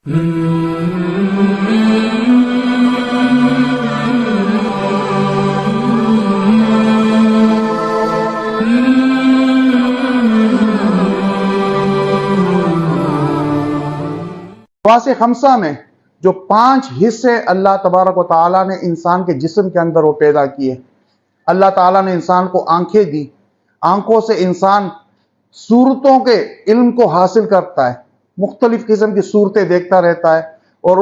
حواس خمسہ میں جو 5 حصے اللہ تبارک و تعالیٰ نے انسان کے جسم کے اندر وہ پیدا کیے. اللہ تعالیٰ نے انسان کو آنکھیں دی. آنکھوں سے انسان صورتوں کے علم کو حاصل کرتا ہے، مختلف قسم کی صورتیں دیکھتا رہتا ہے، اور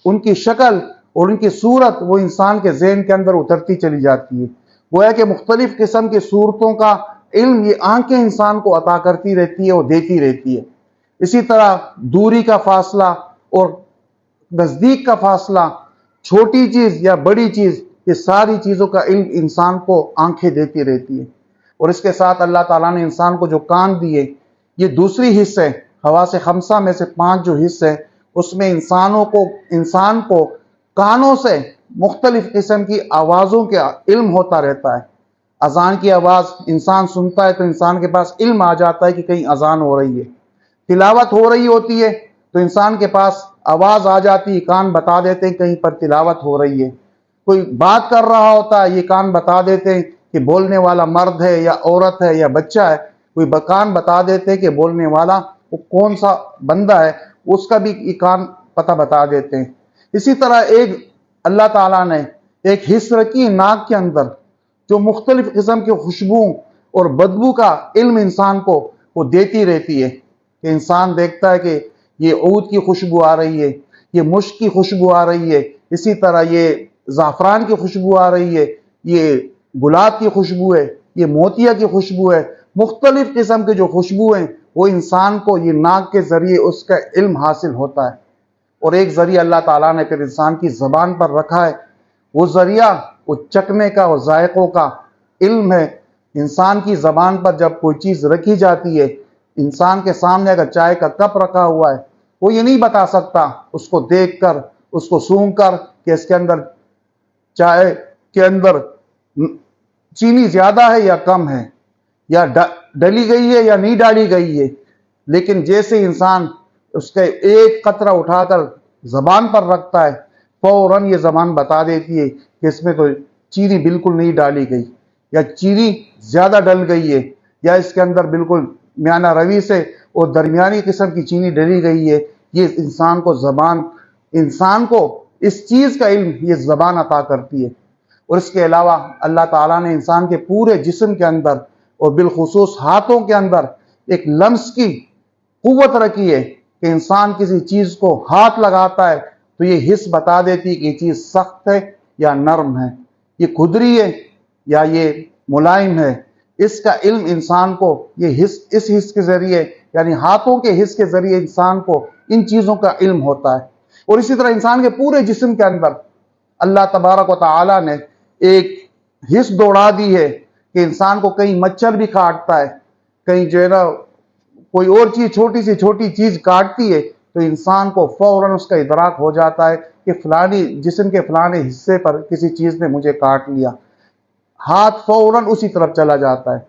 ان کی شکل اور ان کی صورت وہ انسان کے ذہن کے اندر اترتی چلی جاتی ہے. گویا کہ مختلف قسم کی صورتوں کا علم یہ آنکھیں انسان کو عطا کرتی رہتی ہے اور دیتی رہتی ہے. اسی طرح دوری کا فاصلہ اور نزدیک کا فاصلہ، چھوٹی چیز یا بڑی چیز، یہ ساری چیزوں کا علم انسان کو آنکھیں دیتی رہتی ہے. اور اس کے ساتھ اللہ تعالیٰ نے انسان کو جو کان دیے، یہ دوسری حصے حواس خمسہ میں سے 5 جو حصے، اس میں انسان کو کانوں سے مختلف قسم کی آوازوں کا علم ہوتا رہتا ہے. اذان کی آواز انسان سنتا ہے تو انسان کے پاس علم آ جاتا ہے کہ کہیں اذان ہو رہی ہے. تلاوت ہو رہی ہوتی ہے تو انسان کے پاس آواز آ جاتی ہے، کان بتا دیتے ہیں کہیں پر تلاوت ہو رہی ہے. کوئی بات کر رہا ہوتا ہے، یہ کان بتا دیتے ہیں کہ بولنے والا مرد ہے یا عورت ہے یا بچہ ہے. کوئی کان بتا دیتے ہیں کہ بولنے والا وہ کون سا بندہ ہے، اس کا بھی یہ کان پتہ بتا دیتے ہیں. اسی طرح اللہ تعالیٰ نے ایک حص رکھی ناک کے اندر جو مختلف قسم کی خوشبو اور بدبو کا علم انسان کو وہ دیتی رہتی ہے. کہ انسان دیکھتا ہے کہ یہ عود کی خوشبو آ رہی ہے، یہ مشک کی خوشبو آ رہی ہے، اسی طرح یہ زعفران کی خوشبو آ رہی ہے، یہ گلاب کی خوشبو ہے، یہ موتیا کی خوشبو ہے. مختلف قسم کے جو خوشبو ہیں وہ انسان کو یہ ناک کے ذریعے اس کا علم حاصل ہوتا ہے. اور ایک ذریعہ اللہ تعالیٰ نے پھر انسان کی زبان پر رکھا ہے، وہ ذریعہ وہ چکھنے کا اور ذائقوں کا علم ہے. انسان کی زبان پر جب کوئی چیز رکھی جاتی ہے، انسان کے سامنے اگر چائے کا کپ رکھا ہوا ہے، وہ یہ نہیں بتا سکتا اس کو دیکھ کر، اس کو سونگھ کر کہ اس کے اندر چائے کے اندر چینی زیادہ ہے یا کم ہے، یا ڈلی گئی ہے یا نہیں ڈالی گئی ہے. لیکن جیسے انسان اس کے ایک قطرہ اٹھا کر زبان پر رکھتا ہے، فوراً یہ زبان بتا دیتی ہے کہ اس میں تو چینی بالکل نہیں ڈالی گئی، یا چینی زیادہ ڈل گئی ہے، یا اس کے اندر بالکل میانہ روی سے اور درمیانی قسم کی چینی ڈلی گئی ہے. یہ انسان کو اس چیز کا علم یہ زبان عطا کرتی ہے. اور اس کے علاوہ اللہ تعالیٰ نے انسان کے پورے جسم کے اندر اور بالخصوص ہاتھوں کے اندر ایک لمس کی قوت رکھی ہے کہ انسان کسی چیز کو ہاتھ لگاتا ہے تو یہ حس بتا دیتی ہے کہ یہ چیز سخت ہے یا نرم ہے، یہ کھدری ہے یا یہ ملائم ہے. اس کا علم انسان کو اس حس کے ذریعے، یعنی ہاتھوں کے حس کے ذریعے انسان کو ان چیزوں کا علم ہوتا ہے. اور اسی طرح انسان کے پورے جسم کے اندر اللہ تبارک و تعالیٰ نے ایک حس دوڑا دی ہے کہ انسان کو کہیں مچھر بھی کاٹتا ہے، کہیں جو ہے نا کوئی اور چیز چھوٹی سی چھوٹی چیز کاٹتی ہے تو انسان کو فوراً اس کا ادراک ہو جاتا ہے کہ فلانی جسم کے فلانے حصے پر کسی چیز نے مجھے کاٹ لیا، ہاتھ فوراً اسی طرف چلا جاتا ہے.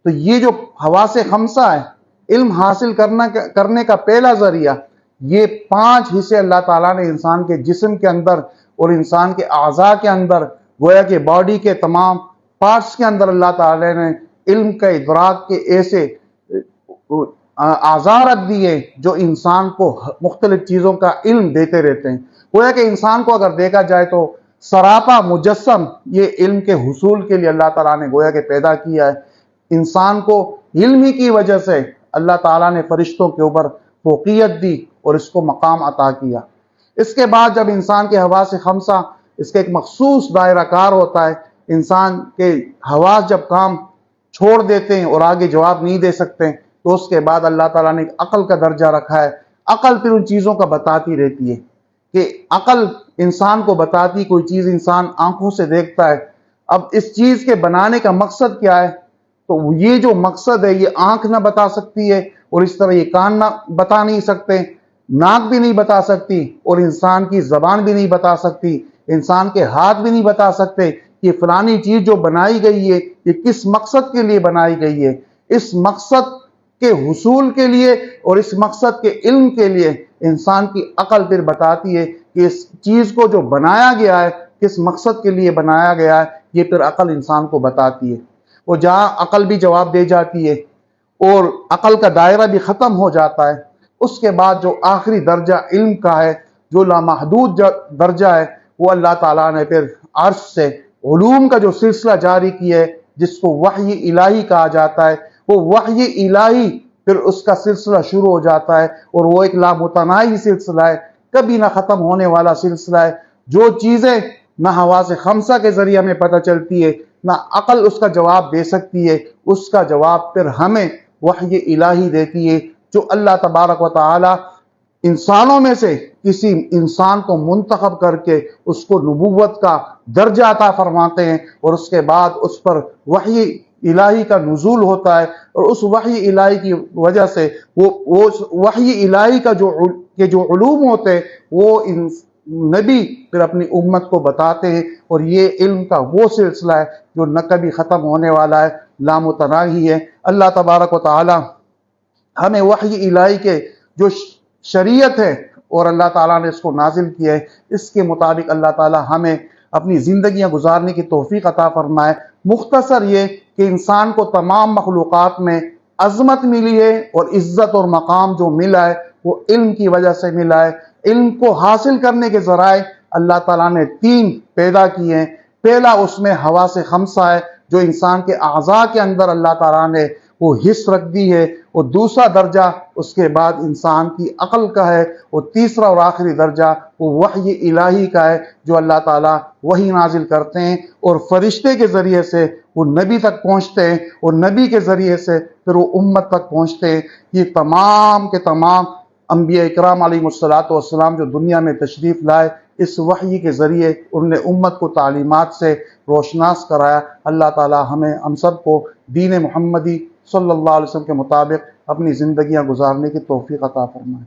تو یہ جو حواس خمسہ ہے، علم حاصل کرنے کا پہلا ذریعہ، یہ 5 حصے اللہ تعالیٰ نے انسان کے جسم کے اندر اور انسان کے اعضاء کے اندر، گویا کہ باڈی کے تمام پارٹس کے اندر اللہ تعالیٰ نے علم کا ادراک کے ایسے اعضاء رکھ دیے جو انسان کو مختلف چیزوں کا علم دیتے رہتے ہیں. گویا کہ انسان کو اگر دیکھا جائے تو سراپا مجسم یہ علم کے حصول کے لیے اللہ تعالیٰ نے گویا کہ پیدا کیا ہے. انسان کو علم ہی کی وجہ سے اللہ تعالیٰ نے فرشتوں کے اوپر فوقیت دی اور اس کو مقام عطا کیا. اس کے بعد جب انسان کے حواس خمسہ، اس کا ایک مخصوص دائرہ کار ہوتا ہے، انسان کے حواس جب کام چھوڑ دیتے ہیں اور آگے جواب نہیں دے سکتے تو اس کے بعد اللہ تعالیٰ نے ایک عقل کا درجہ رکھا ہے. عقل پھر ان چیزوں کا بتاتی رہتی ہے کہ عقل انسان کو بتاتی، کوئی چیز انسان آنکھوں سے دیکھتا ہے، اب اس چیز کے بنانے کا مقصد کیا ہے، تو یہ جو مقصد ہے یہ آنکھ نہ بتا سکتی ہے، اور اس طرح یہ کان نہ بتا نہیں سکتے، ناک بھی نہیں بتا سکتی، اور انسان کی زبان بھی نہیں بتا سکتی، انسان کے ہاتھ بھی نہیں بتا سکتے کہ فلانی چیز جو بنائی گئی ہے یہ کس مقصد کے لیے بنائی گئی ہے. اس مقصد کے حصول کے لیے اور اس مقصد کے علم کے لیے انسان کی عقل پھر بتاتی ہے کہ اس چیز کو جو بنایا گیا ہے کس مقصد کے لیے بنایا گیا ہے، یہ پھر عقل انسان کو بتاتی ہے۔ وہ جہاں عقل بھی جواب دے جاتی ہے اور عقل کا دائرہ بھی ختم ہو جاتا ہے، اس کے بعد جو آخری درجہ علم کا ہے، جو لامحدود درجہ ہے، وہ اللہ تعالیٰ نے پھر عرش سے علوم کا جو سلسلہ جاری کیا ہے، جس کو وحی الہی کہا جاتا ہے، وہ وحی الہی پھر اس کا سلسلہ شروع ہو جاتا ہے، اور وہ ایک لامتناہی سلسلہ ہے، کبھی نہ ختم ہونے والا سلسلہ ہے۔ جو چیزیں نہ حواس خمسہ کے ذریعے ہمیں پتہ چلتی ہے، نہ عقل اس کا جواب دے سکتی ہے، اس کا جواب پھر ہمیں وحی الہی دیتی ہے، جو اللہ تبارک و تعالی انسانوں میں سے کسی انسان کو منتخب کر کے اس کو نبوت کا درجہ عطا فرماتے ہیں، اور اس کے بعد اس پر وحی الہی کا نزول ہوتا ہے، اور اس وحی الہی کی وجہ سے وہ وحی الہی کا جو علوم ہوتے ہیں وہ نبی پھر اپنی امت کو بتاتے ہیں، اور یہ علم کا وہ سلسلہ ہے جو نہ کبھی ختم ہونے والا ہے، لامتناہی ہے۔ اللہ تبارک و تعالی ہمیں وحی الہی کے جو شریعت ہے اور اللہ تعالیٰ نے اس کو نازل کیا ہے، اس کے مطابق اللہ تعالیٰ ہمیں اپنی زندگیاں گزارنے کی توفیق عطا فرمائے۔ مختصر یہ کہ انسان کو تمام مخلوقات میں عظمت ملی ہے اور عزت اور مقام جو ملا ہے وہ علم کی وجہ سے ملا ہے۔ علم کو حاصل کرنے کے ذرائع اللہ تعالیٰ نے 3 پیدا کیے ہیں۔ پہلا اس میں حواس خمسہ ہے، جو انسان کے اعضاء کے اندر اللہ تعالیٰ نے وہ حص رکھ دی ہے، اور دوسرا درجہ اس کے بعد انسان کی عقل کا ہے، اور تیسرا اور آخری درجہ وہ وحی الہی کا ہے، جو اللہ تعالیٰ وحی نازل کرتے ہیں اور فرشتے کے ذریعے سے وہ نبی تک پہنچتے ہیں، اور نبی کے ذریعے سے پھر وہ امت تک پہنچتے ہیں۔ یہ تمام کے تمام انبیاء اکرام علیہ السلام جو دنیا میں تشریف لائے، اس وحی کے ذریعے انہوں نے امت کو تعلیمات سے روشناس کرایا۔ اللہ تعالی ہمیں ہم سب کو دین محمدی صلی اللہ علیہ وسلم کے مطابق اپنی زندگیاں گزارنے کی توفیق عطا فرمائے۔